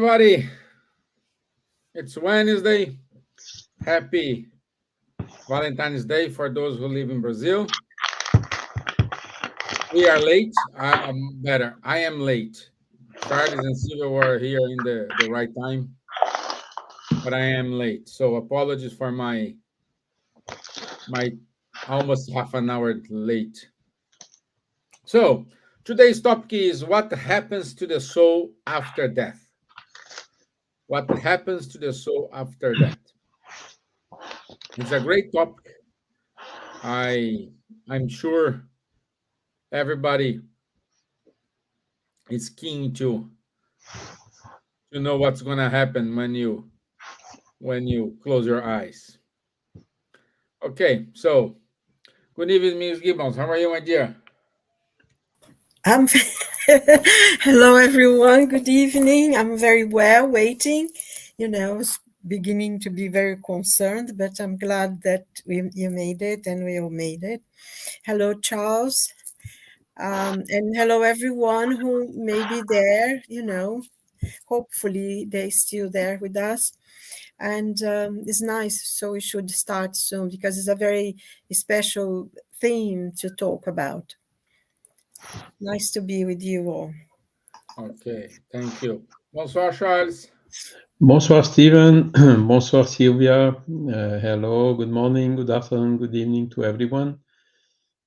everybody. It's Wednesday. Happy Valentine's Day for those who live in Brazil. We are late. I'm better. I am late. Charles and Silvia were here in the right time, but I am late. So apologies for my almost half an hour late. So today's topic is what happens to the soul after death. What happens to the soul after death? It's a great topic. I'm sure everybody is keen to know what's going to happen when you close your eyes. Okay, so good evening, Ms. Gibbons. How are you, my dear? I'm Hello everyone. Good evening. I'm very well waiting. I was beginning to be very concerned, but I'm glad that you made it and we all made it. Hello, Charles. And hello everyone who may be there, hopefully they're still there with us. And it's nice. So we should start soon because it's a very special theme to talk about. Nice to be with you all. Okay, thank you. Bonsoir, Charles. Bonsoir, Stevan. Bonsoir, Silvia. Hello, good morning, good afternoon, good evening to everyone.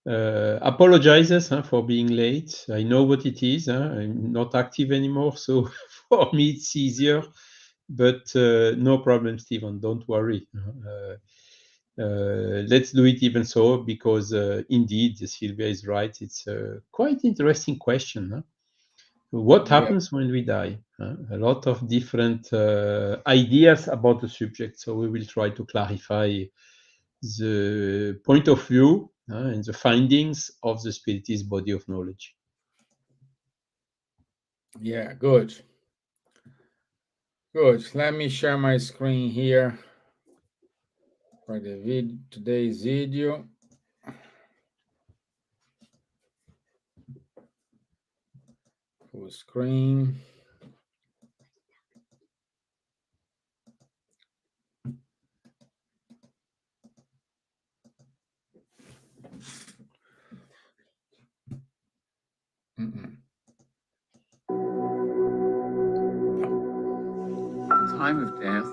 Apologizes for being late. I know what it is. I'm not active anymore, so for me it's easier. But no problem, Stevan. Don't worry. Let's do it even so, because indeed, Silvia is right. It's a quite interesting question. What Yeah, happens when we die? A lot of different ideas about the subject. So we will try to clarify the point of view and the findings of the Spiritist body of knowledge. yeah, good. Good. Let me share my screen here for today's video. Full screen. Mm-mm. At the time of death,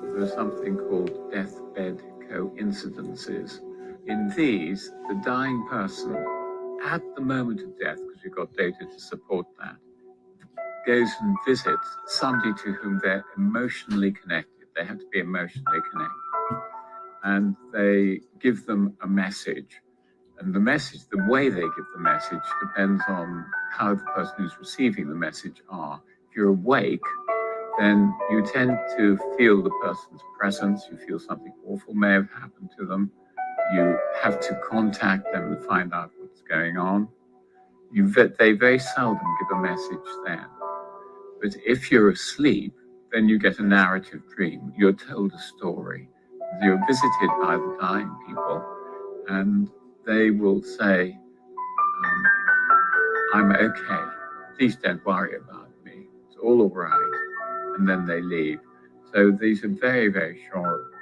there is something called deathbed coincidences. In these, the dying person, at the moment of death, because we've got data to support that, goes and visits somebody to whom they're emotionally connected. They have to be emotionally connected. And they give them a message. And the message, the way they give the message, depends on how the person who's receiving the message are. If you're awake, then you tend to feel the person's presence. You feel something awful may have happened to them. You have to contact them and find out what's going on. They very seldom give a message then. But if you're asleep, then you get a narrative dream. You're told a story. You're visited by the dying people, and they will say, I'm okay. Please don't worry about me. It's all right. And then they leave. So these are very, very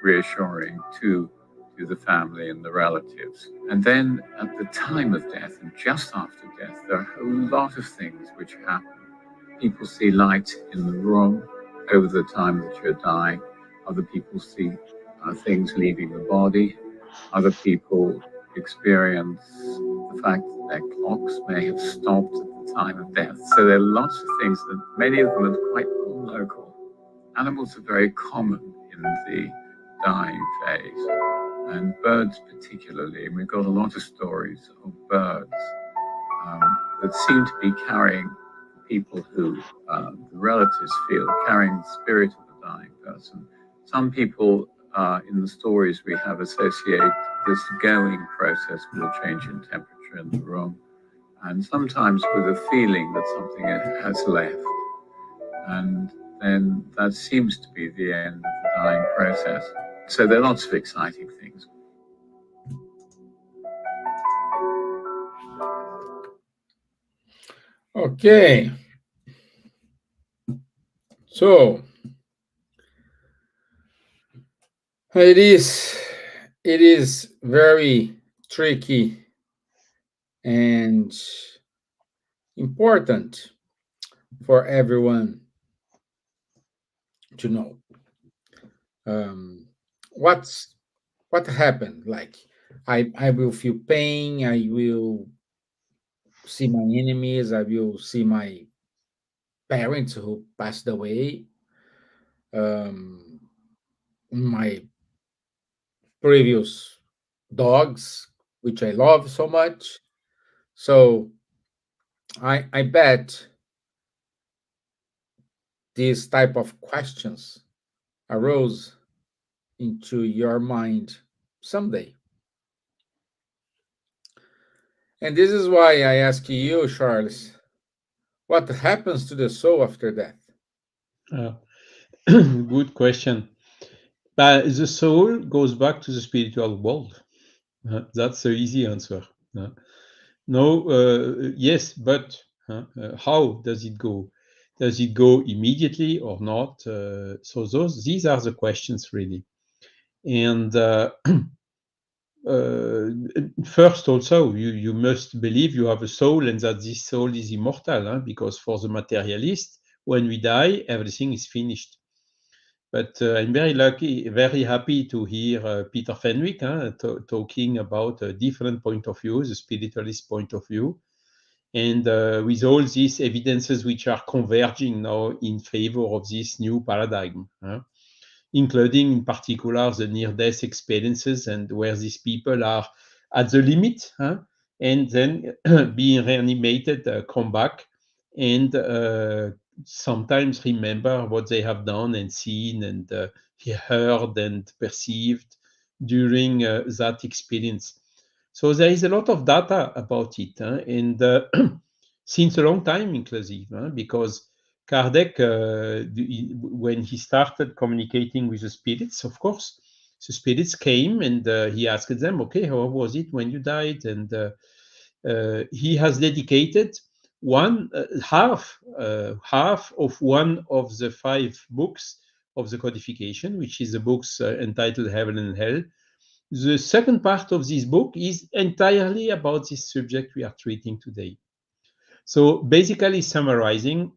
reassuring to the family and the relatives. And then at the time of death and just after death, there are a lot of things which happen. People see light in the room over the time that you're dying. Other people see things leaving the body. Other people experience the fact that their clocks may have stopped at the time of death. So there are lots of things that many of them are quite local. Animals are very common in the dying phase, and birds particularly. And we've got a lot of stories of birds that seem to be carrying people who the relatives feel carrying the spirit of the dying person. Some people in the stories we have associate this going process with a change in temperature in the room, and sometimes with a feeling that something has left. And then that seems to be the end of the dying process. So there are lots of exciting things. Okay. So it is it is very tricky and important for everyone to know um, what's what happened. Like I will feel pain. I will see my enemies. I will see my parents who passed away. Um, my previous dogs, which I love so much. So I bet these type of questions arose into your mind someday. And this is why I ask you, Charles, what happens to the soul after death? Uh, Good question. But the soul goes back to the spiritual world. That's the easy answer. No, yes, but how does it go? Does it go immediately or not? So these are the questions really. And uh, first, also, you must believe you have a soul and that this soul is immortal, because for the materialist, when we die, everything is finished. But I'm very happy to hear Peter Fenwick talking about a different point of view, the spiritualist point of view, and with all these evidences which are converging now in favor of this new paradigm, including in particular the near-death experiences and where these people are at the limit, and then being reanimated, come back and sometimes remember what they have done and seen and heard and perceived during that experience. So there is a lot of data about it, and since a long time inclusive, because Kardec, when he started communicating with the spirits, of course, the spirits came and he asked them, okay, how was it when you died? And he has dedicated one half of one of the 5 books of the codification, which is the books entitled Heaven and Hell. The second part of this book is entirely about this subject we are treating today. So basically summarizing,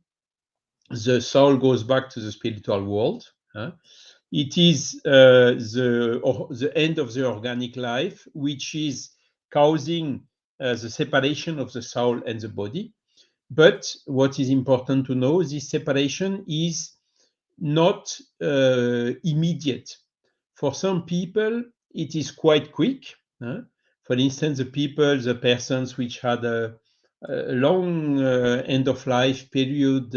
the soul goes back to the spiritual world. It is the end of the organic life, which is causing the separation of the soul and the body. But what is important to know, this separation is not immediate. For some people, it is quite quick. For instance, the persons which had a long end of life period,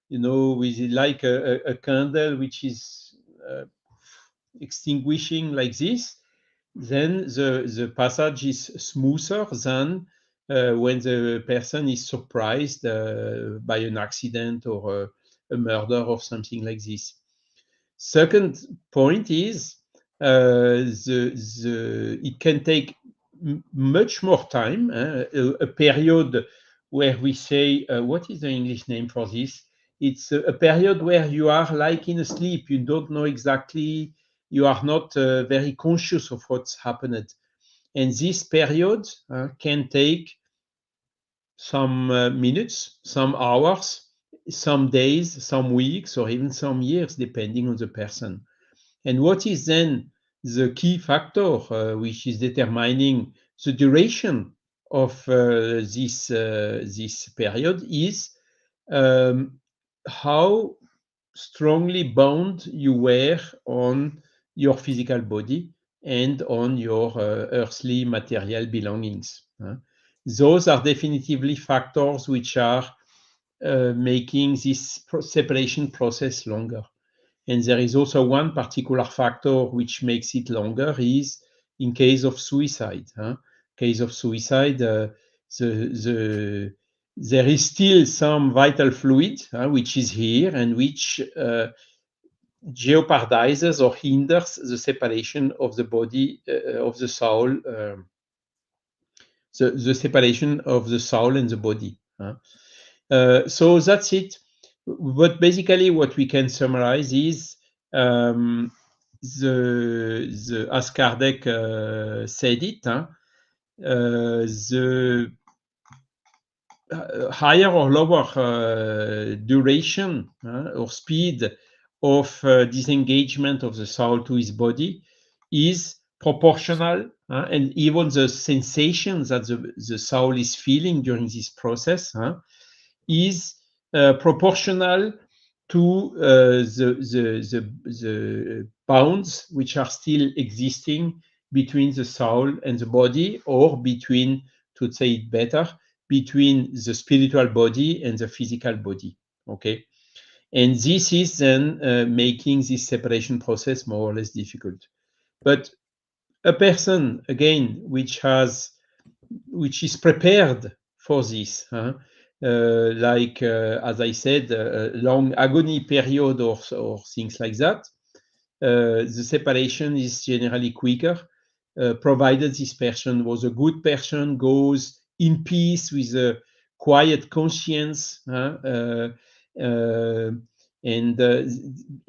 with like a candle which is extinguishing like this, then the passage is smoother than when the person is surprised by an accident or a murder or something like this. Second point is it can take much more time, a period where we say, what is the English name for this? It's a period where you are like in a sleep. You don't know exactly, you are not very conscious of what's happened. And this period can take some minutes, some hours, some days, some weeks, or even some years, depending on the person. And what is then the key factor which is determining the duration of this period is how strongly bound you were on your physical body and on your earthly material belongings. Those are definitively factors which are making this separation process longer. And there is also one particular factor which makes it longer is in case of suicide. Case of suicide, there is still some vital fluid which is here and which jeopardizes or hinders the separation of the body, of the soul, the separation of the soul and the body. So that's it. But basically, what we can summarize is the as Kardec said it, the higher or lower duration or speed of disengagement of the soul to his body is proportional, and even the sensations that the soul is feeling during this process is proportional to the bounds which are still existing between the soul and the body, or between, to say it better, between the spiritual body and the physical body. Okay, and this is then making this separation process more or less difficult. But a person, again, which is prepared for this, as I said, a long agony period or things like that, the separation is generally quicker, provided this person was a good person, goes in peace with a quiet conscience, and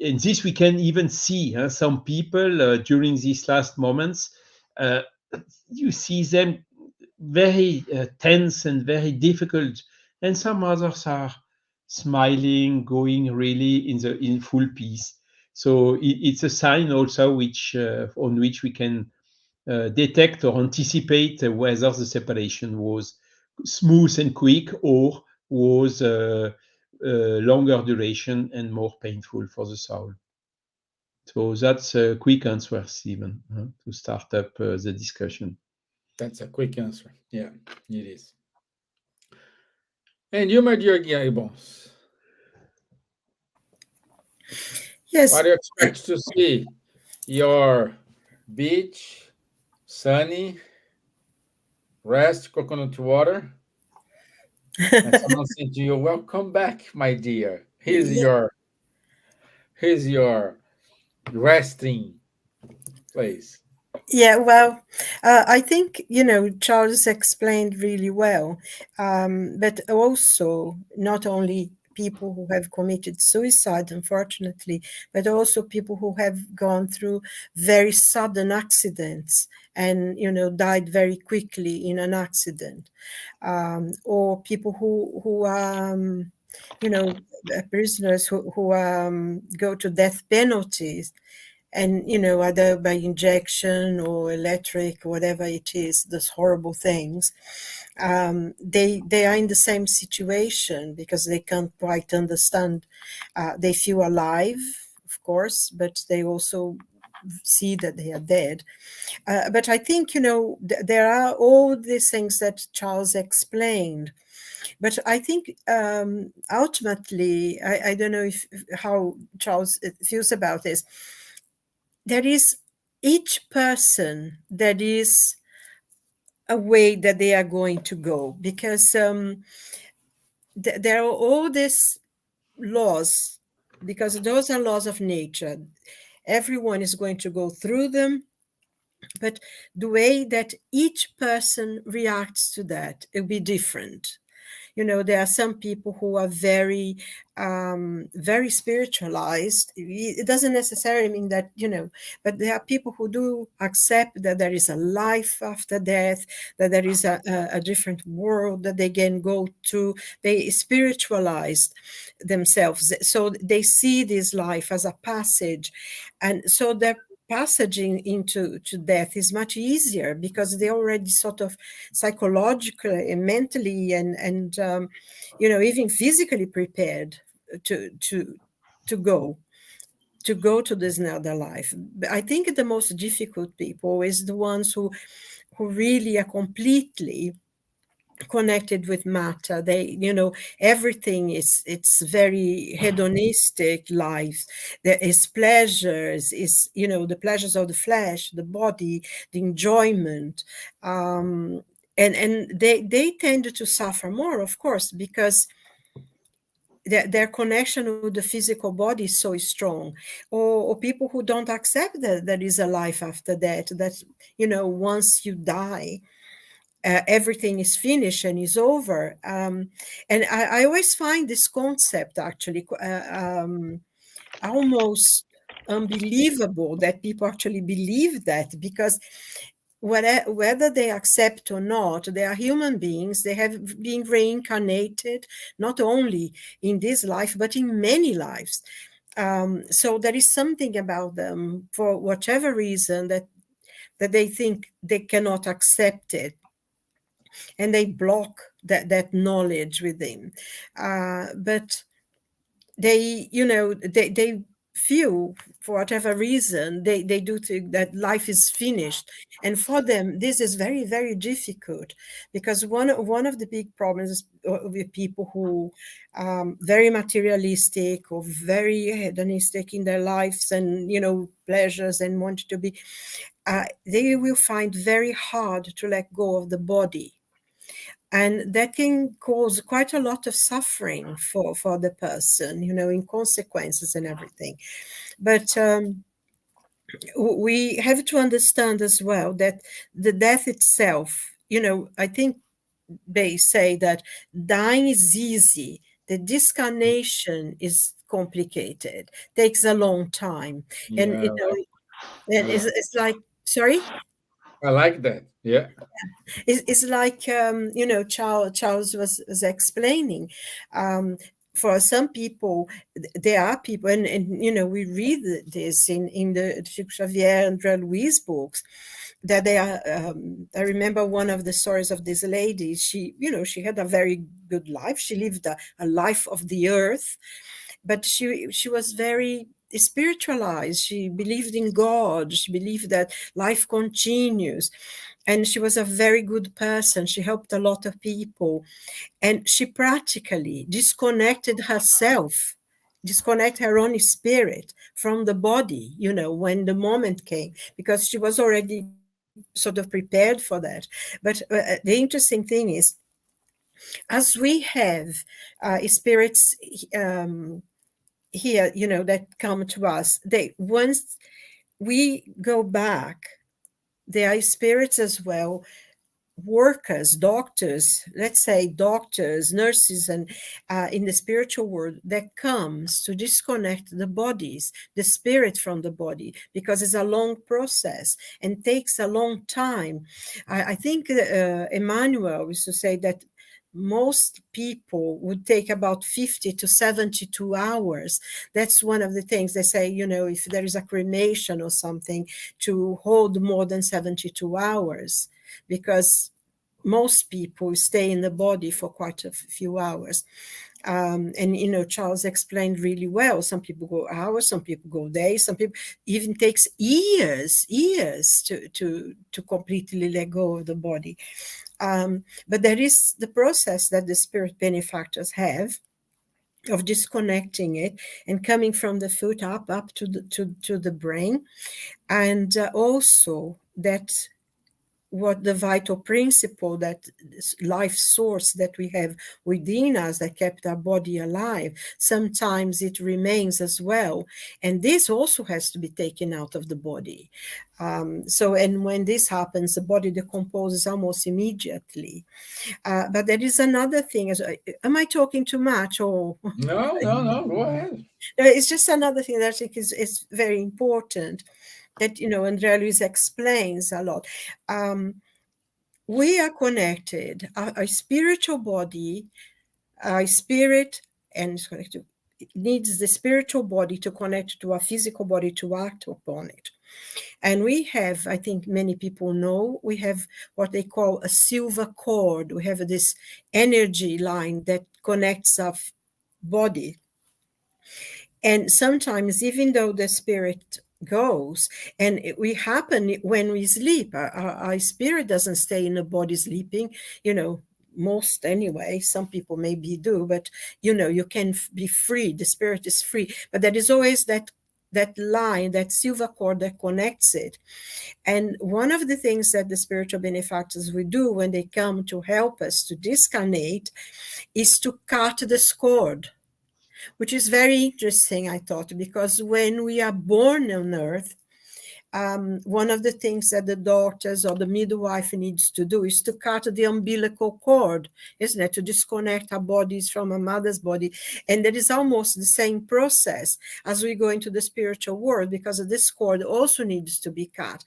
this we can even see. Some people during these last moments, you see them very tense and very difficult, and some others are smiling, going really in full peace. So it's a sign also which on which we can detect or anticipate whether the separation was smooth and quick, or was longer duration and more painful for the soul. So that's a quick answer, Steven, to start up the discussion. That's a quick answer. Yeah, it is. And you, my dear Gibbons, Yes. what do you expect to see? Your beach, sunny, rest, coconut water, and someone said to you, "Welcome back, my dear. Yeah. Here's your resting place." Yeah, well, I think, Charles explained really well, but also not only people who have committed suicide, unfortunately, but also people who have gone through very sudden accidents and, died very quickly in an accident, or people who prisoners who go to death penalties, and either by injection or electric, whatever it is, those horrible things, they are in the same situation because they can't quite understand. They feel alive, of course, but they also see that they are dead. But I think there are all these things that Charles explained. But I think ultimately, I don't know how Charles feels about this. There is each person that is a way that they are going to go, because there are all these laws, because those are laws of nature. Everyone is going to go through them, but the way that each person reacts to that will be different. There are some people who are very, very spiritualized. It doesn't necessarily mean that, but there are people who do accept that there is a life after death, that there is a different world that they can go to. They spiritualized themselves. So they see this life as a passage. And so their passaging into death is much easier because they already sort of psychologically and mentally and even physically prepared to go to this another life. But I think the most difficult people is the ones who really are completely connected with matter. They, everything it's very hedonistic life. There is pleasures, is the pleasures of the flesh, the body, the enjoyment, and they tend to suffer more, of course, because their connection with the physical body is so strong, or people who don't accept that there is a life after that once you die, everything is finished and is over. And I always find this concept actually almost unbelievable that people actually believe that, because whether they accept or not, they are human beings. They have been reincarnated, not only in this life, but in many lives. So there is something about them, for whatever reason, that they think they cannot accept it, and they block that knowledge within. But they, they feel, for whatever reason, they do think that life is finished, and for them this is very, very difficult, because one of the big problems with people who very materialistic or very hedonistic in their lives, and pleasures, and want to be, they will find very hard to let go of the body. And that can cause quite a lot of suffering for the person, in consequences and everything. But we have to understand as well that the death itself, I think they say that dying is easy. The discarnation is complicated, takes a long time. And, Yeah, it's like, sorry? I like that. Yeah. It's like, Charles was explaining. For some people, there are people, and we read this in the Chico Xavier and André Luiz books, that they are. I remember one of the stories of this lady. She, she had a very good life. She lived a life of the earth, but she was very spiritualized. She believed in God. She believed that life continues. And she was a very good person. She helped a lot of people. And she practically disconnected herself, disconnect her own spirit from the body, when the moment came, because she was already sort of prepared for that. But the interesting thing is, as we have spirits here, that come to us, once we go back, there are spirits as well, workers, doctors, let's say doctors, nurses, and in the spiritual world, that comes to disconnect the bodies, the spirit from the body, because it's a long process and takes a long time. I think Emmanuel used to say that most people would take about 50 to 72 hours. That's one of the things they say, if there is a cremation or something, to hold more than 72 hours, because most people stay in the body for quite a few hours. And Charles explained really well. Some people go hours, some people go days, some people even takes years to completely let go of the body. But there is the process that the spirit benefactors have of disconnecting it and coming from the foot up to the brain, and also that what the vital principle, that life source that we have within us that kept our body alive, sometimes it remains as well, and this also has to be taken out of the body. And when this happens, the body decomposes almost immediately. But there is another thing. Am I talking too much, or No, no, go ahead. it's just another thing that I think is very important, that Andrea Luiz explains a lot. We are connected. Our spiritual body, our spirit, and it needs the spiritual body to connect to our physical body to act upon it. And we have, I think many people know, we have what they call a silver cord. We have this energy line that connects our body. And sometimes, even though the spirit goes, and we happen when we sleep, our spirit doesn't stay in the body sleeping, most anyway. Some people maybe do, but you can be free. The spirit is free, but there is always that line, that silver cord that connects it. And one of the things that the spiritual benefactors will do when they come to help us to discarnate is to cut this cord, which is very interesting, I thought, because when we are born on earth, one of the things that the daughters or the midwife needs to do is to cut the umbilical cord, isn't it? To disconnect our bodies from a mother's body. And that is almost the same process as we go into the spiritual world, because this cord also needs to be cut.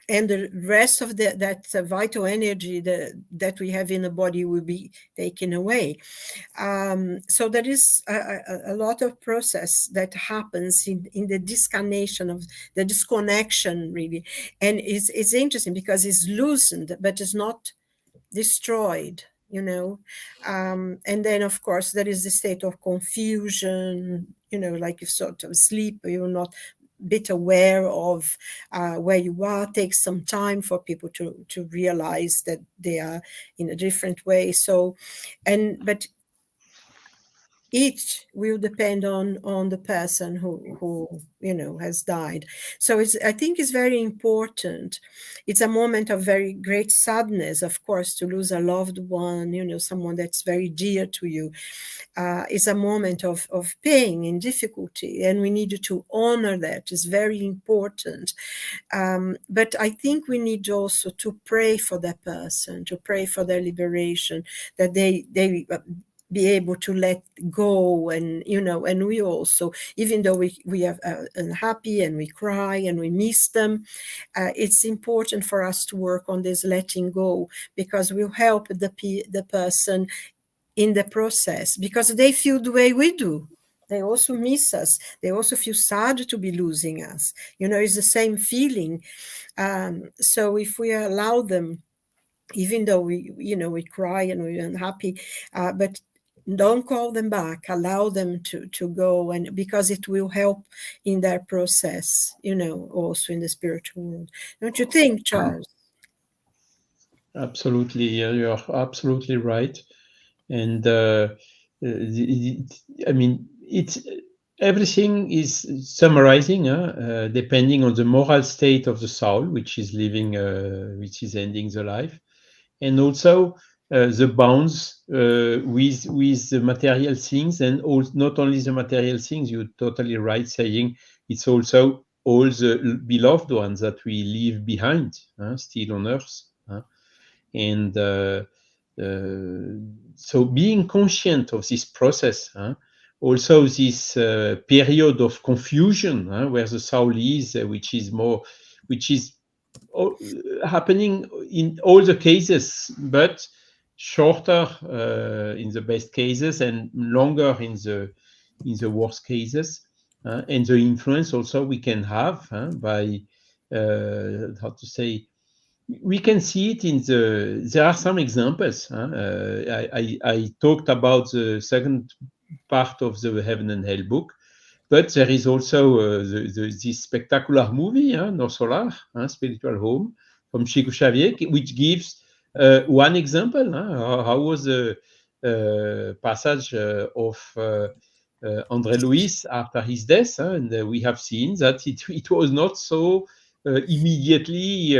And the rest of that vital energy that we have in the body will be taken away. So there is a lot of process that happens in the disconnection of the disconnection, really. And it's interesting because it's loosened, but it's not destroyed, and then of course there is the state of confusion, like you sort of sleep, you're not bit aware of where you are. Takes some time for people to realize that they are in a different way. But each will depend on the person who has died. So I think it's very important. It's a moment of very great sadness, of course, to lose a loved one, someone that's very dear to you. It's a moment of pain and difficulty, and we need to honor that. It's very important. But I think we need also to pray for that person, to pray for their liberation, that they be able to let go. And and we also, even though we are unhappy and we cry and we miss them, it's important for us to work on this letting go, because we'll help the person in the process, because they feel the way we do. They also miss us. They also feel sad to be losing us. It's the same feeling. So if we allow them, even though we cry and we're unhappy, but don't call them back, allow them to go, and because it will help in their process, also in the spiritual world. Don't you think, Charles? Absolutely, you're absolutely right. And I mean, it's everything is summarizing, depending on the moral state of the soul, which is living, which is ending the life, and also the bonds with the material things, and not only the material things. You're totally right saying it's also all the beloved ones that we leave behind, still on earth. And so being conscient of this process, also this period of confusion, where the soul is, which is happening in all the cases, but shorter in the best cases and longer in the worst cases, and the influence also we can have by how to say. We can see it there are some examples. I talked about the second part of the Heaven and Hell book, but there is also this spectacular movie, No Solar, Spiritual Home, from Chico Xavier, which gives one example. How was the passage of André Louis after his death, and we have seen that it was not so immediately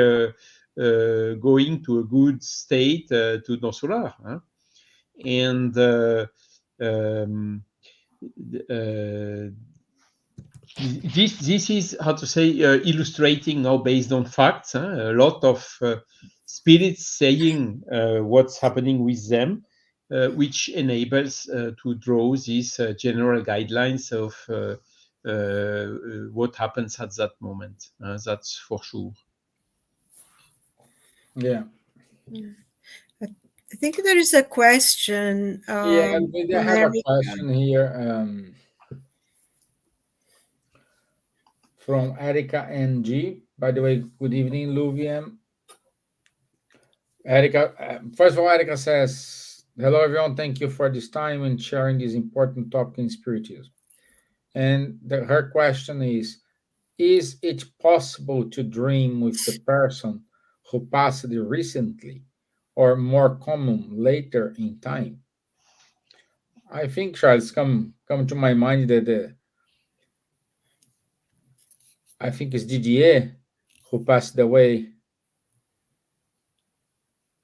going to a good state to No Solar. And this is, how to say, illustrating now based on facts, a lot of spirits saying what's happening with them, which enables to draw these general guidelines of what happens at that moment. That's for sure. Yeah. I think there is a question. Yeah, we have a question here from Erica NG. By the way, good evening, Luvian. Erica, first of all, Erica says, hello, everyone. Thank you for this time and sharing this important topic in Spiritism. And her question is it possible to dream with the person who passed recently, or more common later in time? I think, Charles, come to my mind that I think it's Didier who passed away,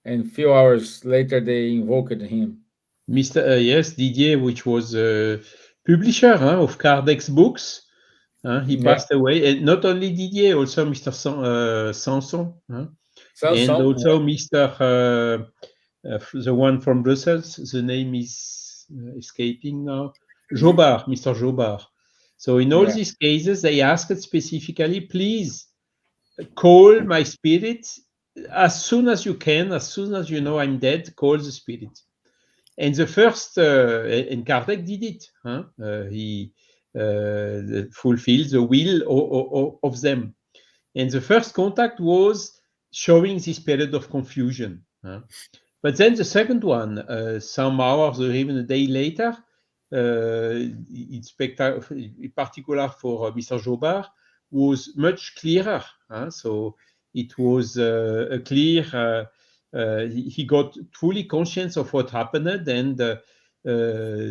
and a few hours later they invoked him. Yes, Didier, which was a publisher of Kardec's books, He Yeah. passed away, and not only Didier, also Mr. Sanson, and Sanson. also Mr. The one from Brussels. The name is escaping now. Jobard, Mr. Jobard. So in all Yeah. these cases, they asked specifically, please call my spirit as soon as you can, as soon as you know I'm dead, call the spirit. And the first, and Kardec did it. He fulfilled the will of them. And the first contact was showing this period of confusion. But then the second one, some hours or even a day later, in particular for Mr. Jobard, was much clearer. So it was a clear, he got fully conscious of what happened and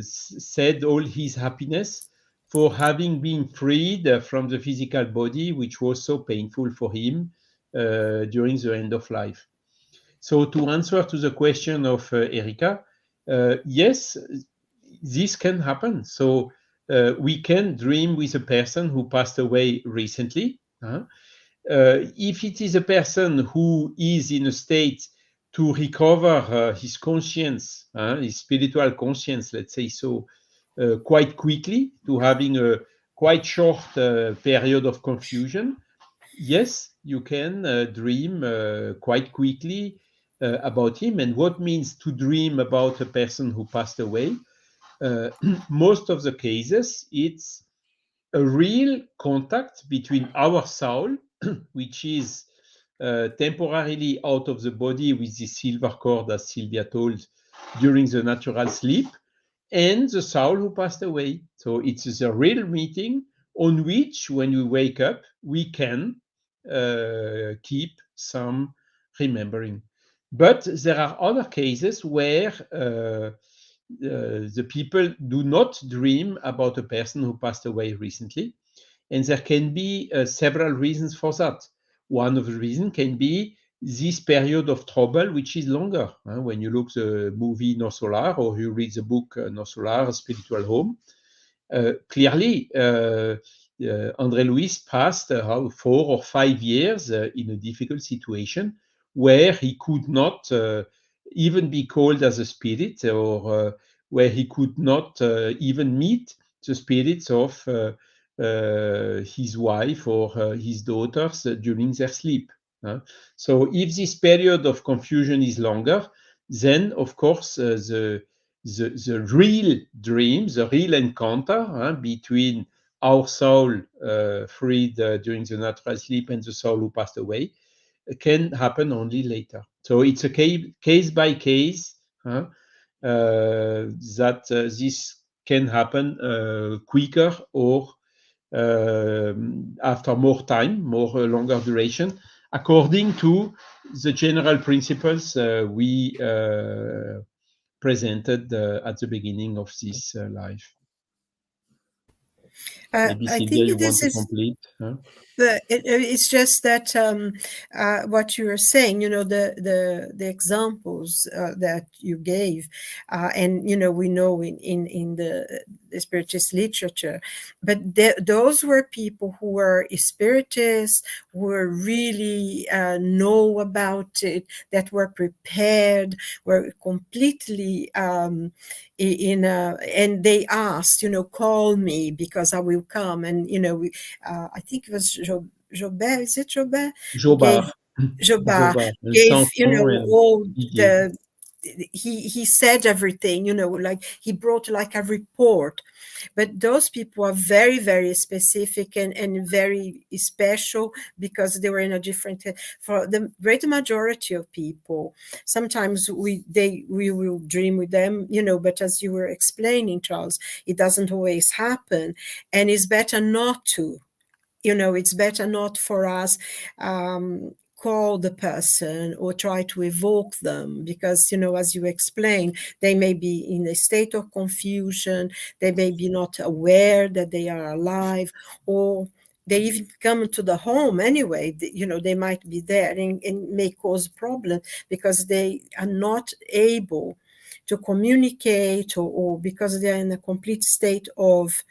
said all his happiness for having been freed from the physical body, which was so painful for him during the end of life. So to answer to the question of Erika, yes, this can happen. So we can dream with a person who passed away recently. If it is a person who is in a state to recover his conscience, his spiritual conscience, let's say so, quite quickly, to having a quite short period of confusion, yes, you can dream quite quickly about him. And what means to dream about a person who passed away? Most of the cases, it's a real contact between our soul, which is temporarily out of the body with the silver cord, as Silvia told, during the natural sleep, and the soul who passed away. So it's a real meeting on which, when we wake up, we can keep some remembering. But there are other cases where the people do not dream about a person who passed away recently. And there can be several reasons for that. One of the reasons can be this period of trouble, which is longer. When you look the movie No Solar or you read the book No Solar, Spiritual Home, clearly André Louis passed 4 or 5 years in a difficult situation where he could not even be called as a spirit, or where he could not even meet the spirits of his wife or his daughters during their sleep. So if this period of confusion is longer, then of course the real dream, the real encounter between our soul freed during the natural sleep and the soul who passed away can happen only later. So it's a case by case that this can happen quicker or after more time, more longer duration, according to the general principles we presented at the beginning of this life. Maybe I Silvia, you think want this to is complete? it's just that what you were saying, the examples that you gave, and we know in the spiritist literature, but those were people who were spiritists, who were really know about it, that were prepared, were completely and they asked, call me because I will come, and I think it was Jobert, is it Jobert? Gave Jobard. Jobard Jobard. And gave Sanson and all Didier. he said everything, like he brought like a report. But those people are very, very specific and very special because they were in a different. For the great majority of people, sometimes we will dream with them, but as you were explaining, Charles, it doesn't always happen, and it's better not to. It's better not for us call the person or try to evoke them, because as you explained, they may be in a state of confusion, they may be not aware that they are alive, or they even come to the home anyway. They might be there and may cause problem because they are not able to communicate, or because they are in a complete state of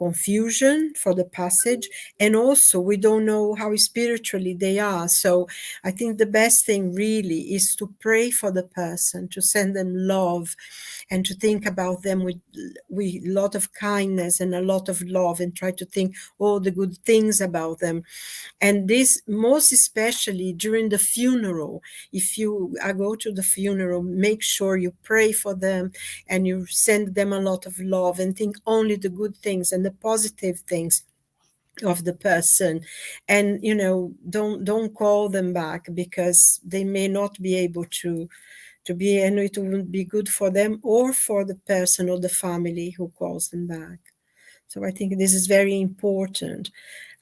confusion for the passage, and also we don't know how spiritually they are. So I think the best thing really is to pray for the person, to send them love, and to think about them with a lot of kindness and a lot of love, and try to think all the good things about them. And this most especially during the funeral. If you go to the funeral, make sure you pray for them and you send them a lot of love, and think only the good things and the positive things of the person. And don't call them back, because they may not be able to be, and it wouldn't be good for them or for the person or the family who calls them back. So I think this is very important.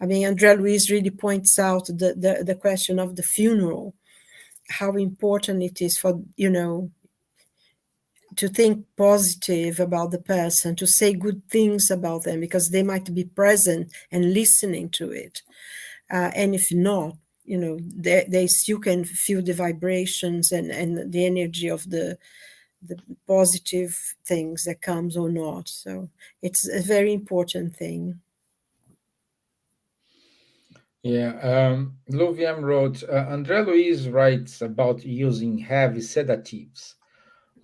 I mean, Andrea Luis really points out the question of the funeral, how important it is for, to think positive about the person, to say good things about them, because they might be present and listening to it. And if not, you can feel the vibrations and the energy of the positive things that comes or not. So it's a very important thing. Yeah, Luviam wrote, André Luiz writes about using heavy sedatives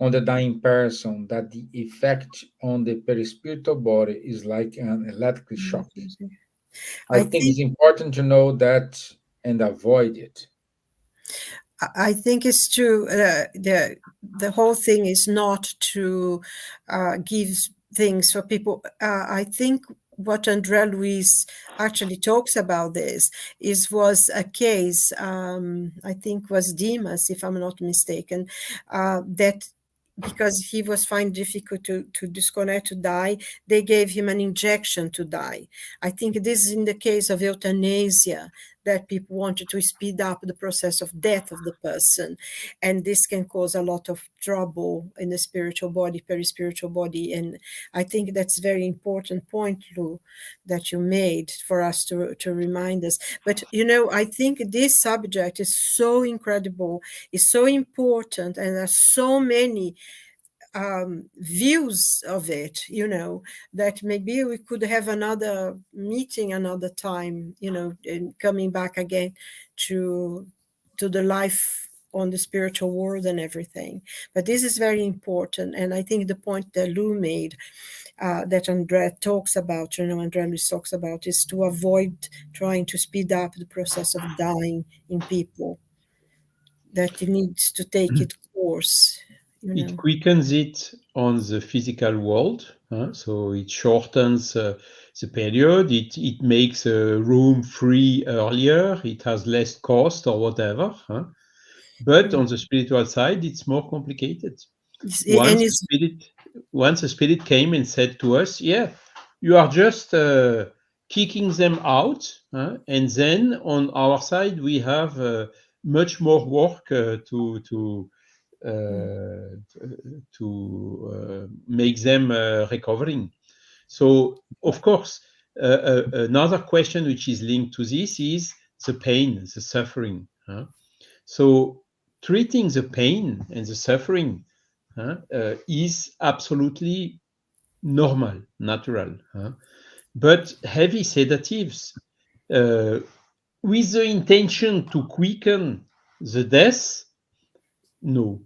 on the dying person, that the effect on the perispiritual body is like an electric shock. I I think think it's important to know that and avoid it. I think it's true. The whole thing is not to give things for people. I think what Andrea Luis actually talks about this was a case. I think was Dimas, if I'm not mistaken, that because he was find difficult to disconnect, to die, they gave him an injection to die. I think this is in the case of euthanasia, that people wanted to speed up the process of death of the person. And this can cause a lot of trouble in the spiritual body, perispiritual body. And I think that's a very important point, Lou, that you made for us to remind us. But, I think this subject is so incredible, is so important, and there's so many views of it, that maybe we could have another meeting another time, and coming back again to the life on the spiritual world and everything. But this is very important, and I think the point that Lou made, that Andrea talks about, Andrea Luis talks about, is to avoid trying to speed up the process of dying in people, that it needs to take its course. It quickens it on the physical world, so it shortens the period. It makes a room free earlier. It has less cost or whatever. But on the spiritual side, it's more complicated. Once a spirit came and said to us, "Yeah, you are just kicking them out," and then on our side we have much more work to make them recovering. So, of course, another question which is linked to this is the pain, the suffering. So, treating the pain and the suffering is absolutely normal, natural. But heavy sedatives, with the intention to quicken the death, no.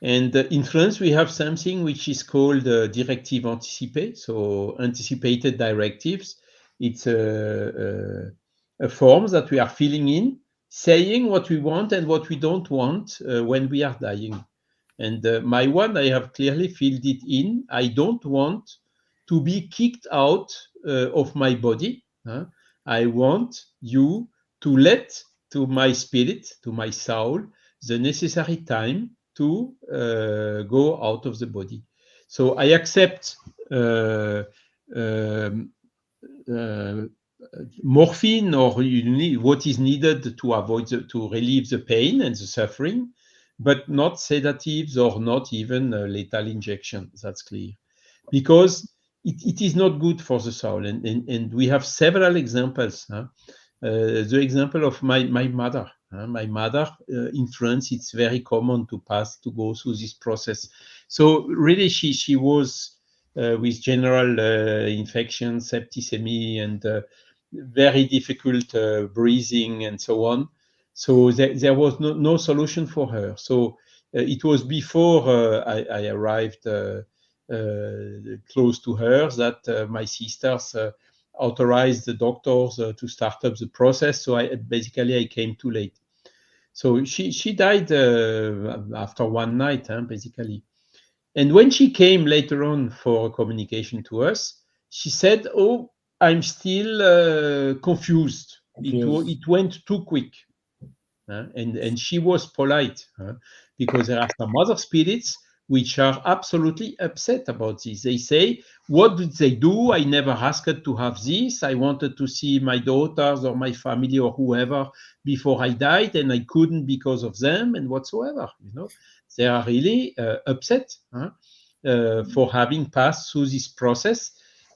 And in France, we have something which is called directive anticipée, so anticipated directives. It's a form that we are filling in, saying what we want and what we don't want when we are dying. And my one, I have clearly filled it in. I don't want to be kicked out of my body. I want you to let to my spirit, to my soul, the necessary time to go out of the body. So I accept morphine or what is needed to to relieve the pain and the suffering, but not sedatives or not even lethal injection. That's clear, because it is not good for the soul. And we have several examples. The example of my mother. My mother in France, it's very common to go through this process. So really, she was with general infection, septicemia, and very difficult breathing and so on. So there was no solution for her. So it was before I arrived close to her that my sisters authorized the doctors to start up the process. So I came too late. So she died after one night, basically. And when she came later on for communication to us, she said, "Oh, I'm still confused. Confused. It went too quick." And she was polite, because there are some other spirits which are absolutely upset about this. They say, "What did they do? I never asked to have this. I wanted to see my daughters or my family or whoever before I died, and I couldn't because of them and whatsoever." They are really upset for having passed through this process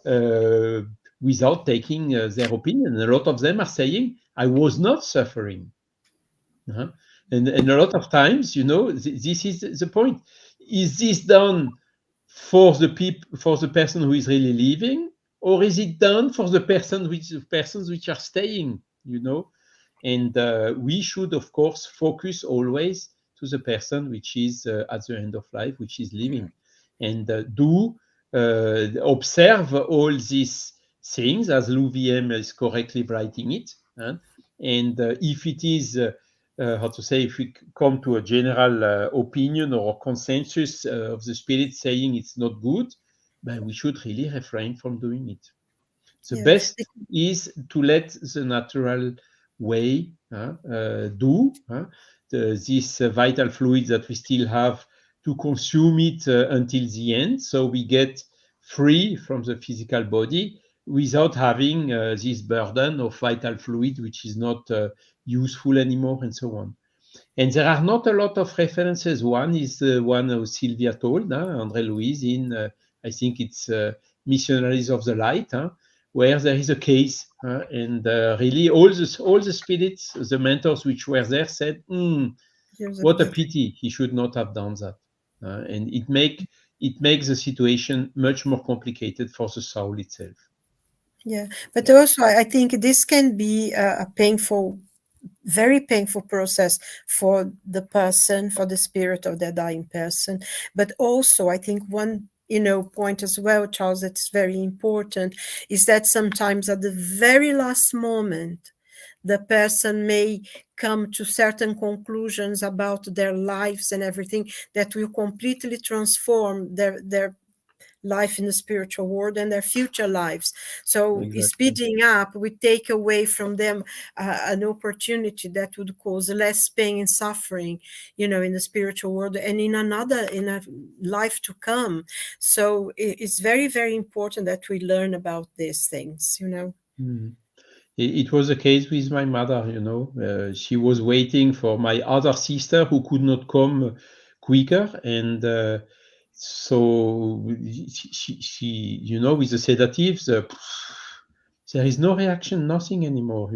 uh, without taking their opinion. A lot of them are saying, "I was not suffering." Uh-huh. And a lot of times, this is the point. Is this done for the person who is really leaving, or is it done for the persons which are staying? And we should, of course, focus always to the person which is at the end of life, which is living, and do observe all these things, as Louvième is correctly writing it. And if it is how to say, if we come to a general opinion or consensus of the spirit saying it's not good, then we should really refrain from doing it. The best is to let the natural way do this vital fluid that we still have, to consume it until the end, so we get free from the physical body without having this burden of vital fluid which is not useful anymore, and so on. And there are not a lot of references. One is the one Silvia told, André Louise, in I think it's Missionaries of the Light, where there is a case, and really all the spirits, the mentors which were there said, "What a pity! He should not have done that," and it makes the situation much more complicated for the soul itself. Yeah, but also I think this can be a painful, very painful process for the person, for the spirit of the dying person. But also, I think one point as well, Charles, that's very important, is that sometimes at the very last moment, the person may come to certain conclusions about their lives and everything that will completely transform their life in the spiritual world and their future lives. So Exactly. speeding up, we take away from them an opportunity that would cause less pain and suffering, in the spiritual world and in a life to come. So it's very, very important that we learn about these things. It was the case with my mother. She was waiting for my other sister who could not come quicker, and so she with the sedatives, there is no reaction, nothing anymore.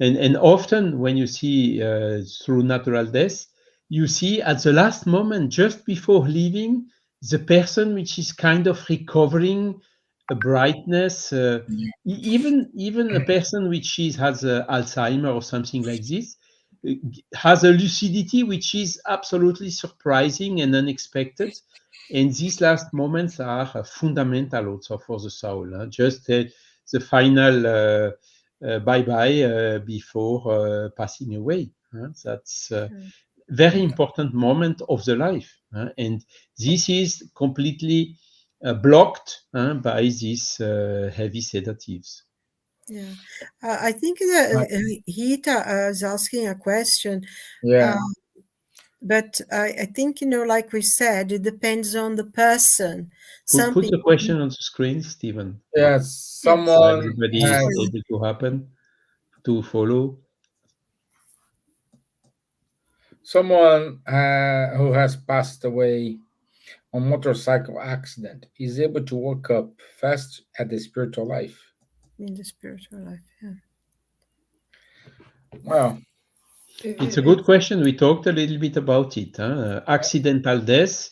And often when you see through natural death, you see at the last moment, just before leaving, the person which is kind of recovering a brightness. Even a person which has Alzheimer or something like this has a lucidity which is absolutely surprising and unexpected. And these last moments are fundamental also for the soul. Just the final bye-bye before passing away. That's very important moment of the life. And this is completely blocked by these heavy sedatives. Yeah, I think that Hita is asking a question. Yeah. But I think, like we said, it depends on the person. Some Put the people, question on the screen, Stevan. Yes. yes, So Someone everybody is has able to follow. someone who has passed away on motorcycle accident is able to wake up fast at the spiritual life. in the spiritual life. Yeah. Well, It's a good question. We talked a little bit about it. Accidental death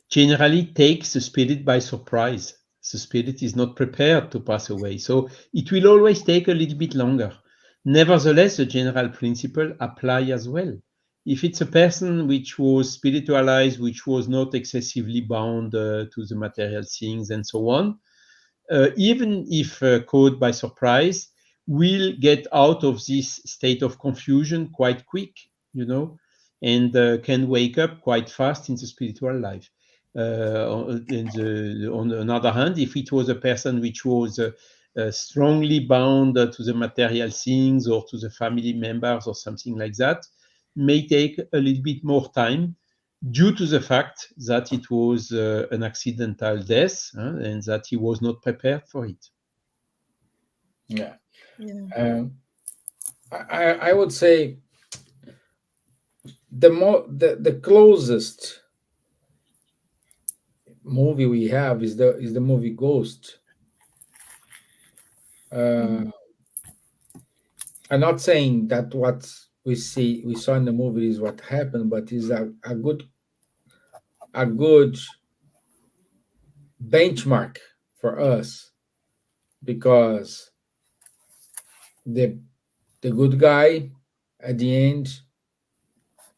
generally takes the spirit by surprise. The spirit is not prepared to pass away, so it will always take a little bit longer. Nevertheless, the general principle apply as well. If it's a person which was spiritualized, which was not excessively bound to the material things and so on, even if caught by surprise, will get out of this state of confusion quite quick, and can wake up quite fast in the spiritual life. On the other hand, if it was a person which was strongly bound to the material things or to the family members or something like that, may take a little bit more time due to the fact that it was an accidental death and that he was not prepared for it. Yeah. Yeah. I would say the closest movie we have is the movie Ghost. I'm not saying that what we saw in the movie is what happened, but is a good benchmark for us, because the good guy at the end,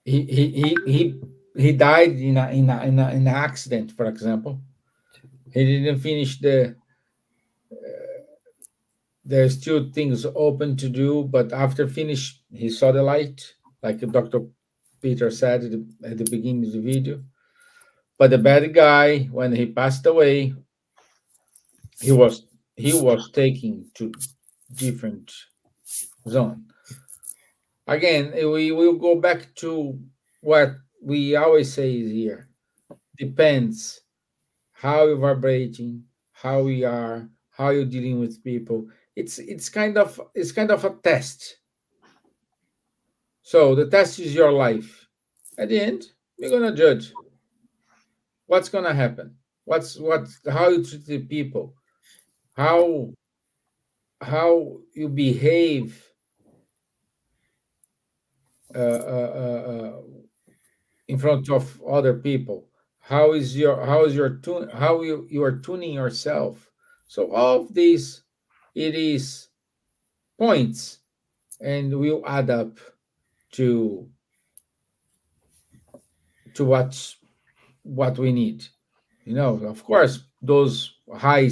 he died in an accident, for example. He didn't finish there's still things open to do, but after finish he saw the light, like Dr. Peter said at the beginning of the video. But the bad guy, when he passed away, he was taken to different zone. Again, we will go back to what we always say here. Depends how you're vibrating, how we are, how you're dealing with people. It's kind of a test. So the test is your life. At the end, we're gonna judge what's gonna happen. How you treat the people, how you behave in front of other people. How is your tune how you are tuning yourself. So all of these, it is points, and will add up to what we need. Of course, those high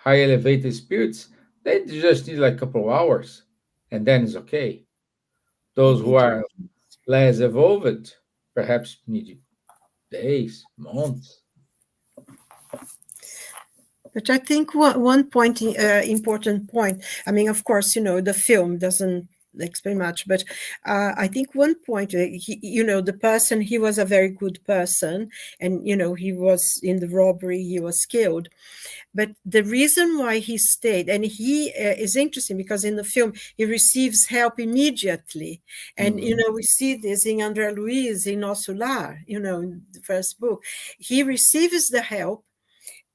elevated spirits, they just need like a couple of hours, and then it's okay. Those who are less evolved perhaps need days, months. But I think one point, important point. I mean, of course, the film doesn't explain much, but I think one point, the person, he was a very good person, and he was in the robbery, he was killed. But the reason why he stayed, and he is interesting because in the film he receives help immediately, and we see this in André Luiz in Nosso Lar, in the first book. He receives the help.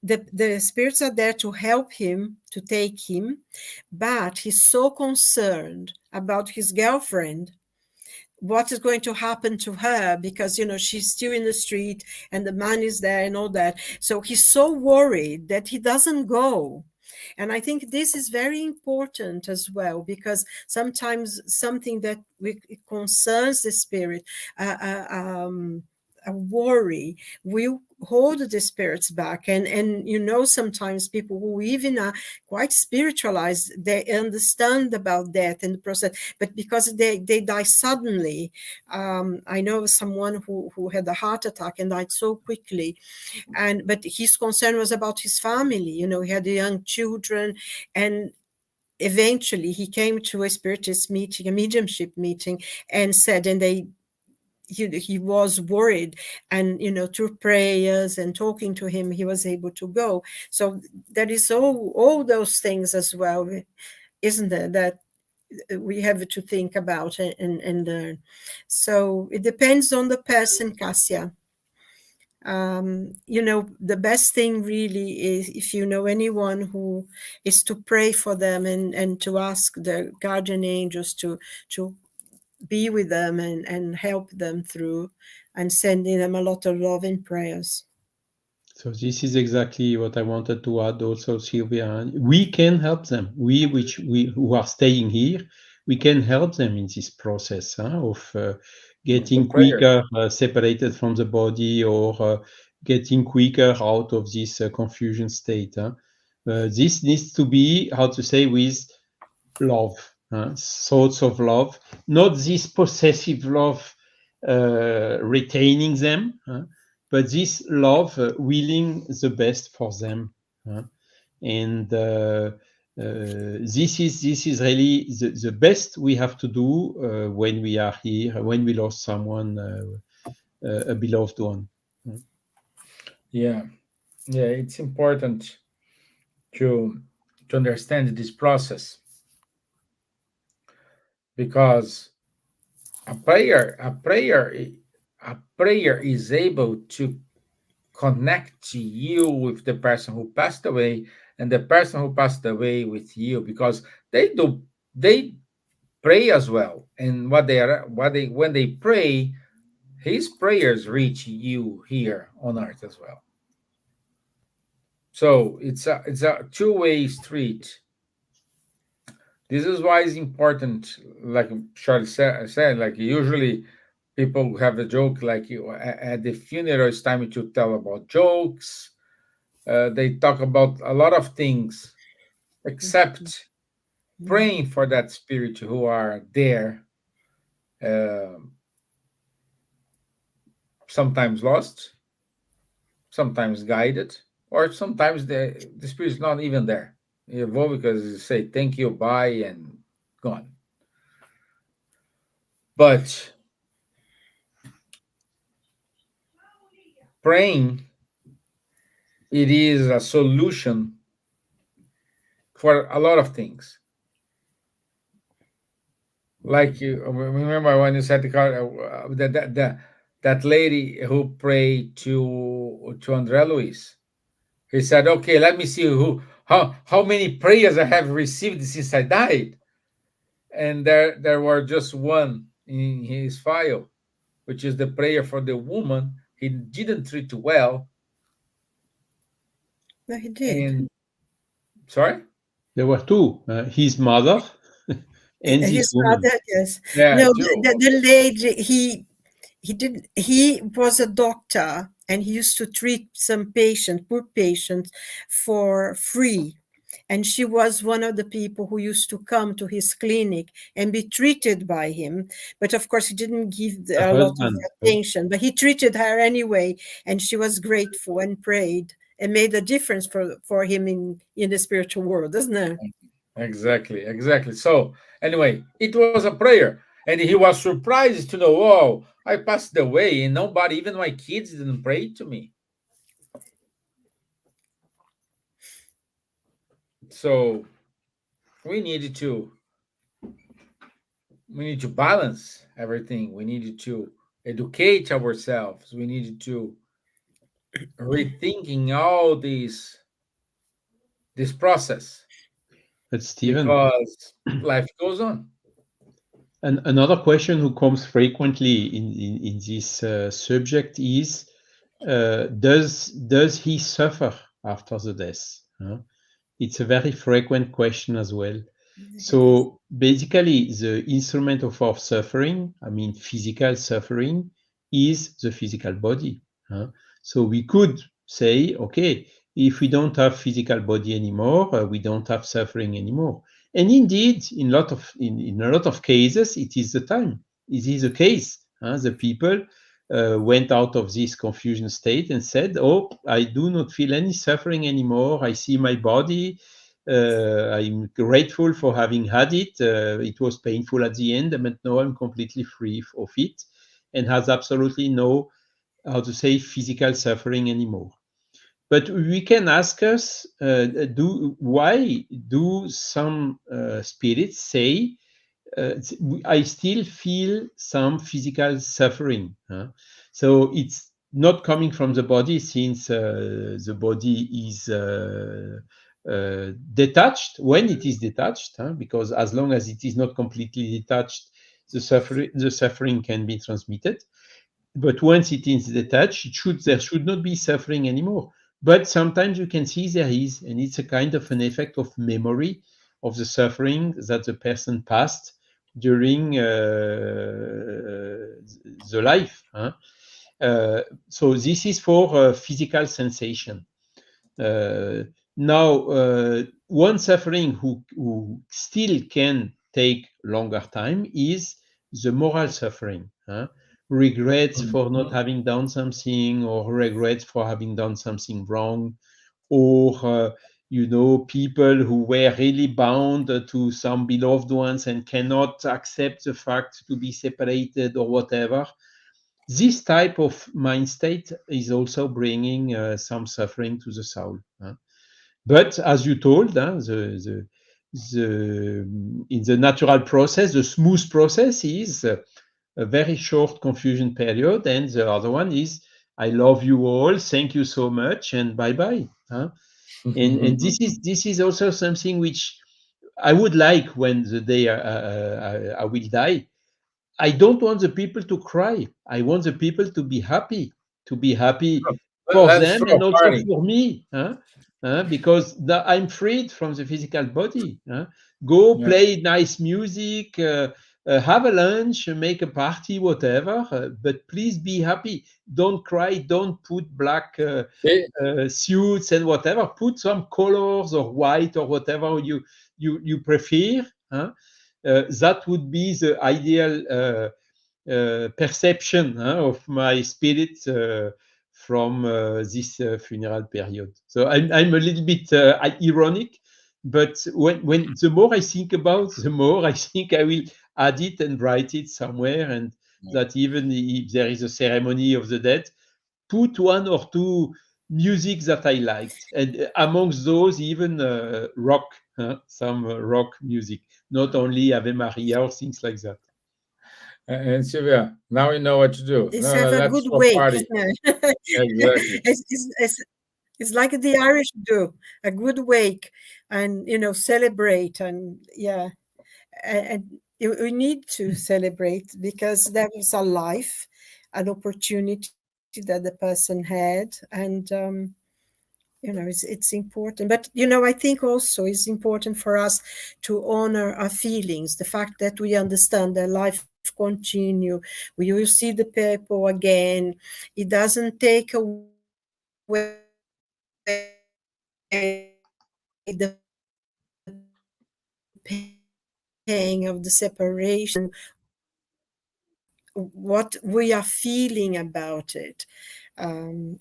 The spirits are there to help him, to take him, but he's so concerned about his girlfriend, what is going to happen to her, because she's still in the street and the man is there and all that. So he's so worried that he doesn't go. And I think this is very important as well, because sometimes something that concerns the spirit, a worry, will hold the spirits back. And sometimes people who even are quite spiritualized, they understand about death and the process, but because they die suddenly. I know someone who had a heart attack and died so quickly, but his concern was about his family. He had young children, and eventually he came to a spiritist meeting, a mediumship meeting, and said, and he was worried, and through prayers and talking to him, he was able to go. So there is all those things as well, isn't there, that we have to think about and learn. So it depends on the person, Cassia. The best thing really is, if you know anyone who is, to pray for them and to ask the guardian angels to be with them and help them through, and sending them a lot of love and prayers. So this is exactly what I wanted to add also, Silvia. We can help them. We who are staying here, we can help them in this process of The getting prayer. quicker separated from the body, or getting quicker out of this confusion state. This needs to be, how to say, with love, thoughts of love, not this possessive love retaining them, but this love willing the best for them. And this is really the best we have to do when we are here, when we lost someone, a beloved one. Yeah, yeah, it's important to understand this process, because a prayer a prayer a prayer is able to connect you with the person who passed away, and the person who passed away with you, because they pray as well. And what they when they pray, his prayers reach you here on earth as well. So it's a two-way street. This is why it's important, like Charlie said, like usually people have a joke, like at the funeral, it's time to tell about jokes. They talk about a lot of things except praying for that spirit who are there, uh, sometimes lost, sometimes guided, or sometimes the spirit is not even there. You go because you say thank you, bye, and gone. But praying, it is a solution for a lot of things. Like you remember when you said the card, that lady who prayed to Andre Luis. He said, "Okay, let me see how many prayers I have received since I died." And there were just one in his file, which is the prayer for the woman he didn't treat well. No, he did. And sorry, There were two, his mother and this His woman. mother, yes. yeah, No, two. the lady, he did, he was a doctor, and he used to treat some patients, poor patients, for free. And she was one of the people who used to come to his clinic and be treated by him. But of course, he didn't give The a lot of husband. attention, but he treated her anyway. And she was grateful and prayed and made a difference for him in the spiritual world, doesn't it? Exactly, exactly. So anyway, it was a prayer, and he was surprised to know, oh, I passed away, and nobody, even my kids, didn't pray to me. So we needed to we need to balance everything. We needed to educate ourselves. We needed to rethinking all this process, But Steven, because life goes on. and another question who comes frequently in this subject is, does he suffer after the death? It's a very frequent question as well. So basically, the instrument of our suffering, I mean physical suffering, is the physical body. So we could say, okay, if we don't have physical body anymore, we don't have suffering anymore. And indeed, in a lot of cases, it is the time. It is the case. The people went out of this confusion state and said, "Oh, I do not feel any suffering anymore. I see my body. I'm grateful for having had it. It was painful at the end, but now I'm completely free of it, and has absolutely no, how to say, physical suffering anymore." But we can ask us, why do some spirits say, I still feel some physical suffering? So it's not coming from the body, since the body is detached when it is detached, because as long as it is not completely detached, the suffering can be transmitted. But once it is detached, there should not be suffering anymore. But sometimes you can see there is, and it's a kind of an effect of memory of the suffering that the person passed during the life. So this is for physical sensation. Now, one suffering who still can take longer time is the moral suffering. Regrets for not having done something, or regrets for having done something wrong, or people who were really bound to some beloved ones and cannot accept the fact to be separated or whatever. This type of mind state is also bringing some suffering to the soul. But as you told, in the natural process, the smooth process is a very short confusion period, and the other one is I love you all, thank you so much, and bye bye. And this is also something which I would like when the day I will die. I don't want the people to cry. I want the people to be happy for Let's them throw and a also party. for me, because I'm freed from the physical body. Go Yeah. play nice music, have a lunch, make a party, whatever. But please be happy. Don't cry. Don't put black Okay. suits and whatever. Put some colors or white or whatever you prefer. That would be the ideal perception of my spirit from this funeral period. So I'm a little bit ironic, but when the more I think about, the more I think I will add it and write it somewhere, and that even if there is a ceremony of the dead, put one or two music that I liked, and amongst those even rock, some rock music, not only Ave Maria or things like that. And Silvia, now we know what to do. Let's No, no, have a let's good throw a wake. party. Exactly. It's like the Irish do, a good wake, and celebrate, and yeah, and we need to celebrate because that was a life, an opportunity that the person had, and it's important. But I think also it's important for us to honor our feelings, the fact that we understand that life continue, we will see the people again. It doesn't take away the pain of the separation, what we are feeling about it. And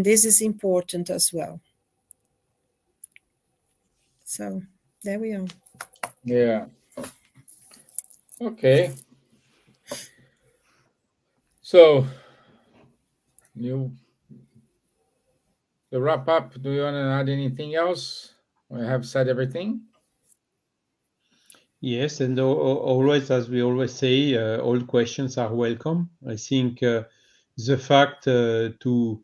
this is important as well. So there we are. Yeah. Okay. So you to wrap up, do you want to add anything else? I have said everything. Yes, and always, as we always say, all questions are welcome. I think the fact to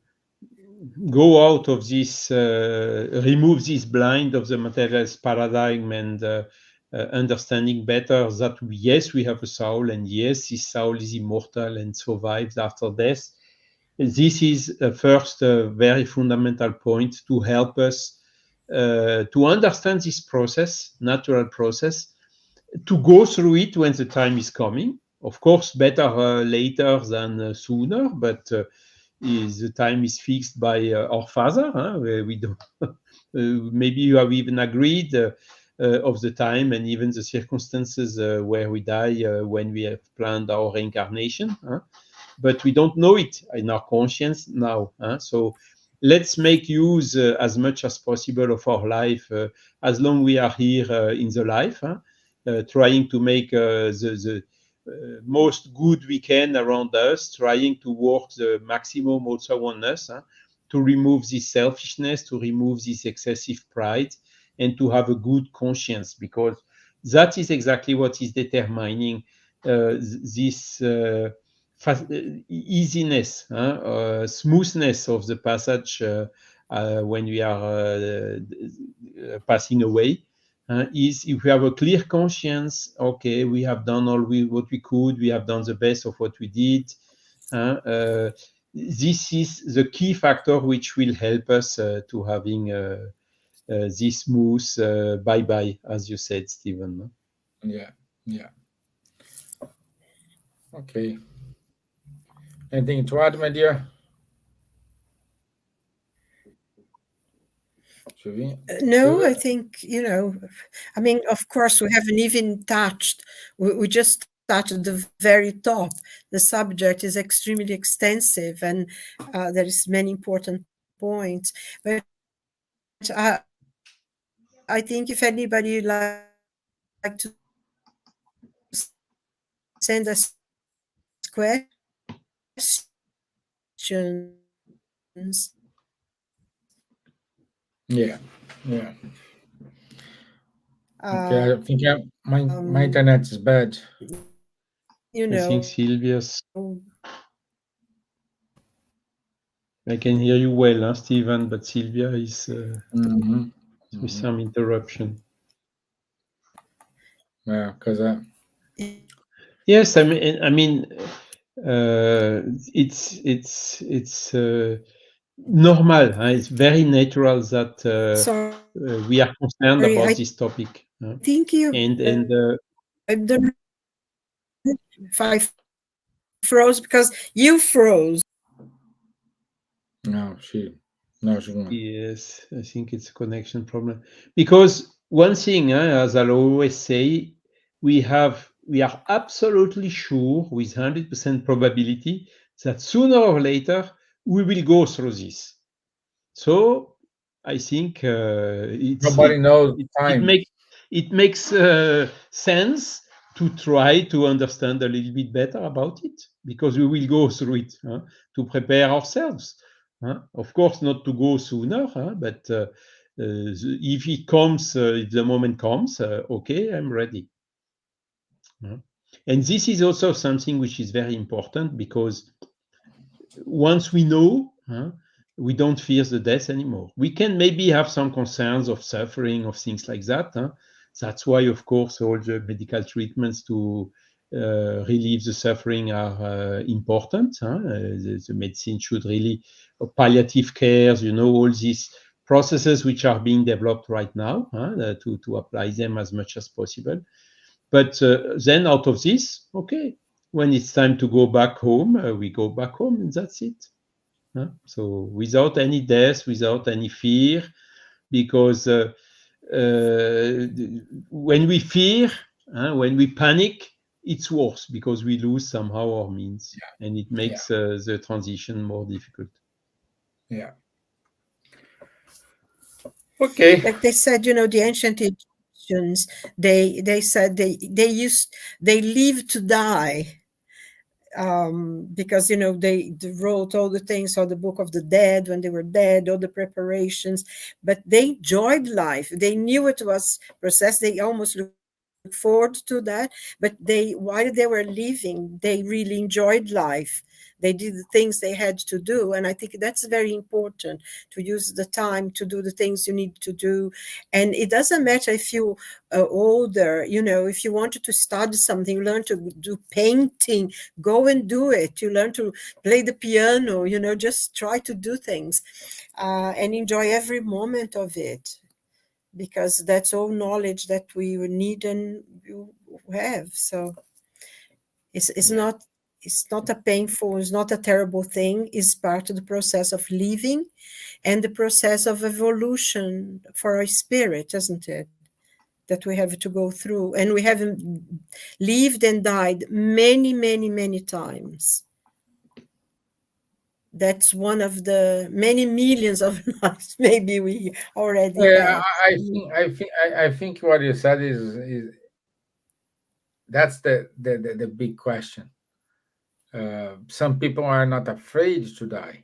go out of this, remove this blind of the materialist paradigm, and understanding better that yes, we have a soul, and yes, this soul is immortal and survives after death. This is a first very fundamental point to help us to understand this process, natural process, to go through it when the time is coming. Of course, better later than sooner, but the time is fixed by our Father. We don't. Maybe you have even agreed of the time and even the circumstances where we die when we have planned our reincarnation. But we don't know it in our conscience now. So let's make use as much as possible of our life as long we are here in the life. Trying to make the most good we can around us, trying to work the maximum also on us, to remove this selfishness, to remove this excessive pride, and to have a good conscience, because that is exactly what is determining this easiness, smoothness of the passage when we are passing away. is if we have a clear conscience, okay, we have done what we could, we have done the best of what we did. This is the key factor which will help us to having this smooth bye-bye, as you said, Stevan. Yeah. Okay. Anything to add, my dear? Silvia? No, I think, I mean, of course, we haven't even touched, we just touched at the very top. The subject is extremely extensive and there is many important points. But I think if anybody would like to send us questions. Yeah. Okay, I think my internet is bad. I think Silvia's. I can hear you well, Stevan, but Silvia is with some interruption. Yeah, because yes, I mean, it's normal. It's very natural that we are concerned about this topic. Thank you. And I don't know if I froze because you froze. No, she won't. Yes, I think it's a connection problem. Because one thing, as I always say, we are absolutely sure with 100% probability that sooner or later we will go through this. So I think Nobody knows time. It makes sense to try to understand a little bit better about it, because we will go through it to prepare ourselves. Of course, not to go sooner, but if it comes, if the moment comes, okay, I'm ready. And this is also something which is very important, because once we know, we don't fear the death anymore. We can maybe have some concerns of suffering, of things like that. That's why, of course, all the medical treatments to relieve the suffering are important. The medicine should really, palliative cares, all these processes which are being developed right now, to apply them as much as possible. But then out of this, okay, when it's time to go back home, we go back home, and that's it. So without any death, without any fear, because when we fear, when we panic, it's worse, because we lose somehow our means, and it makes the transition more difficult. Yeah. Okay. Like they said, the ancient Egyptians, they said they live to die. Because they wrote all the things on the Book of the Dead when they were dead, all the preparations, but they enjoyed life. They knew it was process. They almost looked forward to that, but while they were living, they really enjoyed life. They did the things they had to do, and I think that's very important, to use the time to do the things you need to do. And it doesn't matter if you are older, if you wanted to study something, you learn to do painting, go and do it. You learn to play the piano, just try to do things and enjoy every moment of it, because that's all knowledge that we need and have. So it's not a painful, it's not a terrible thing. It's part of the process of living and the process of evolution for our spirit, isn't it? That we have to go through. And we have lived and died many, many, many times. That's one of the many millions of lives maybe we already have. I think what you said is that's the big question. Some people are not afraid to die,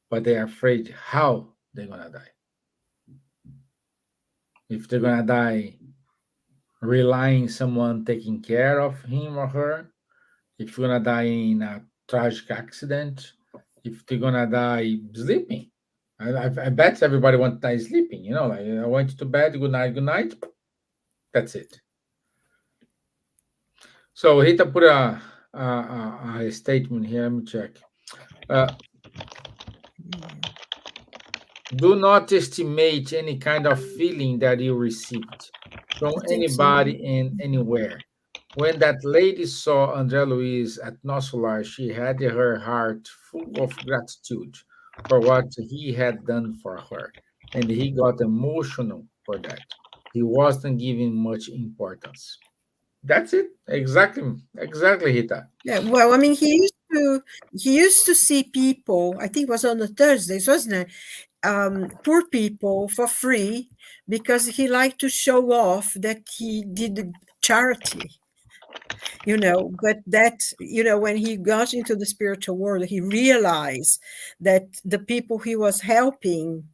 but they are afraid how they're gonna die. If they're gonna die relying someone taking care of him or her, if you're gonna die in a tragic accident, if they're gonna die sleeping. I bet everybody wants to die sleeping. Like, I went to bed, good night, That's it. So Rita put a statement here. Let me check. Do not estimate any kind of feeling that you received from I think so. anybody and anywhere. When that lady saw André Luiz at Nossolar, she had her heart full of gratitude for what he had done for her, and he got emotional for that. He wasn't giving much importance. That's it. Exactly, Hita. Yeah, well, I mean, he used to see people. I think it was on the Thursdays, wasn't it? Poor people for free because he liked to show off that he did charity. But that, when he got into the spiritual world, he realized that the people he was helping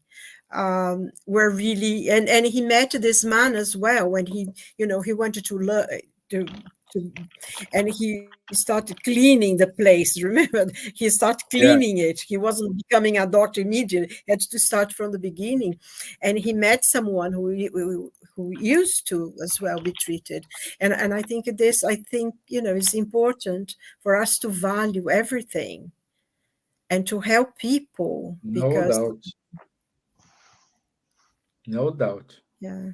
were really, and he met this man as well when he wanted to learn to and he started cleaning the place. Remember, he started Yeah. cleaning it. He wasn't becoming a doctor immediately. He had to start from the beginning, and he met someone who used to as well be treated. And I think is important for us to value everything and to help people, No because doubt. No doubt. yeah.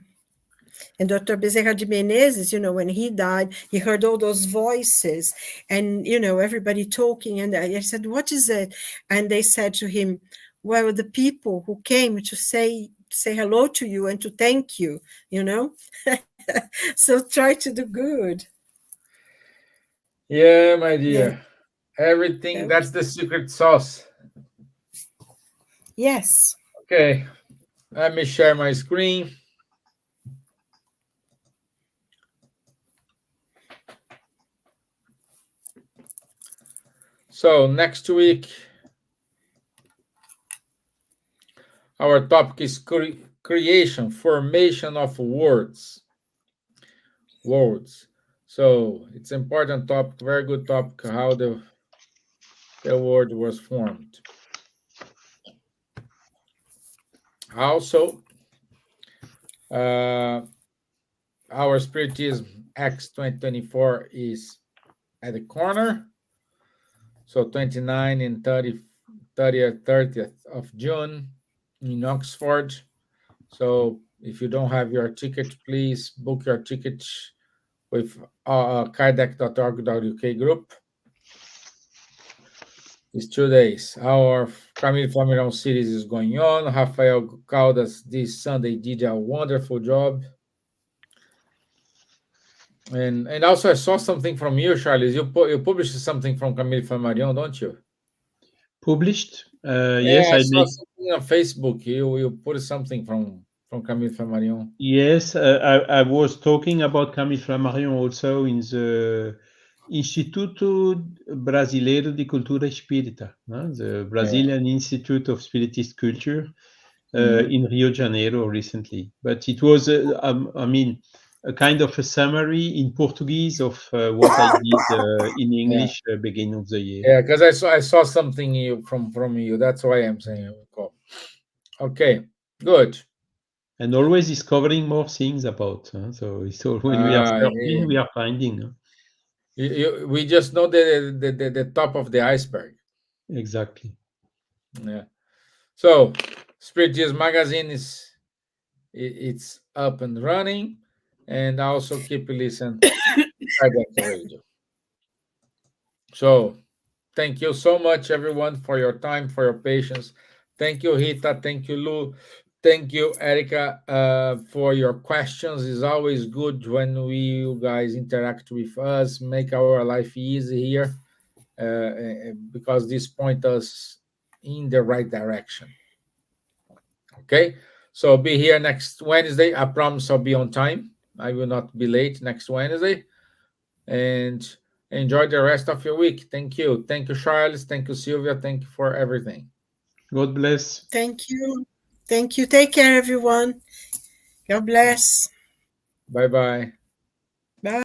And Dr. Bezerra de Menezes, when he died, he heard all those voices and, everybody talking. And I said, what is it? And they said to him, well, the people who came to say hello to you and to thank you, So try to do good. Yeah, my Yeah. dear. Everything, Okay. that's the secret sauce. Yes. Okay, let me share my screen. So next week, our topic is creation, formation of words. Words. So it's important topic, very good topic, how the word was formed. Also, our Spiritism X 2024 is at the corner. So 29 and 30th of June in Oxford. So if you don't have your ticket, please book your ticket with kardec.org.uk group. It's 2 days. Our Camille Flamirão series is going on. Rafael Caldas this Sunday did a wonderful job. And also I saw something from you, Charles. You published something from Camille Flammarion, don't you? Published? Yeah, Yes, I I saw make. something on Facebook. You put something from Camille Flammarion. Yes, I was talking about Camille Flammarion also in the Instituto Brasileiro de Cultura Espírita, the Brazilian Institute of Spiritist Culture in Rio de Janeiro recently. But it was, I mean, a kind of a summary in Portuguese of what I did in English beginning of the year. Yeah, because I saw something from you. That's why I'm saying cool. Okay, good. And always discovering more things about. So when we are searching, we are finding. We just know the top of the iceberg. Exactly. Yeah. So, Spiritism Magazine it's up and running, and also keep listening to radio. So, thank you so much, everyone, for your time, for your patience. Thank you, Rita. Thank you, Lou. Thank you, Erica, for your questions. It's always good when you guys interact with us, make our life easy here, because this point us in the right direction. Okay, so be here next Wednesday. I promise I'll be on time. I will not be late next Wednesday. And enjoy the rest of your week. Thank you. Thank you, Charles. Thank you, Silvia. Thank you for everything. God bless. Thank you. Thank you. Take care, everyone. God bless. Bye bye.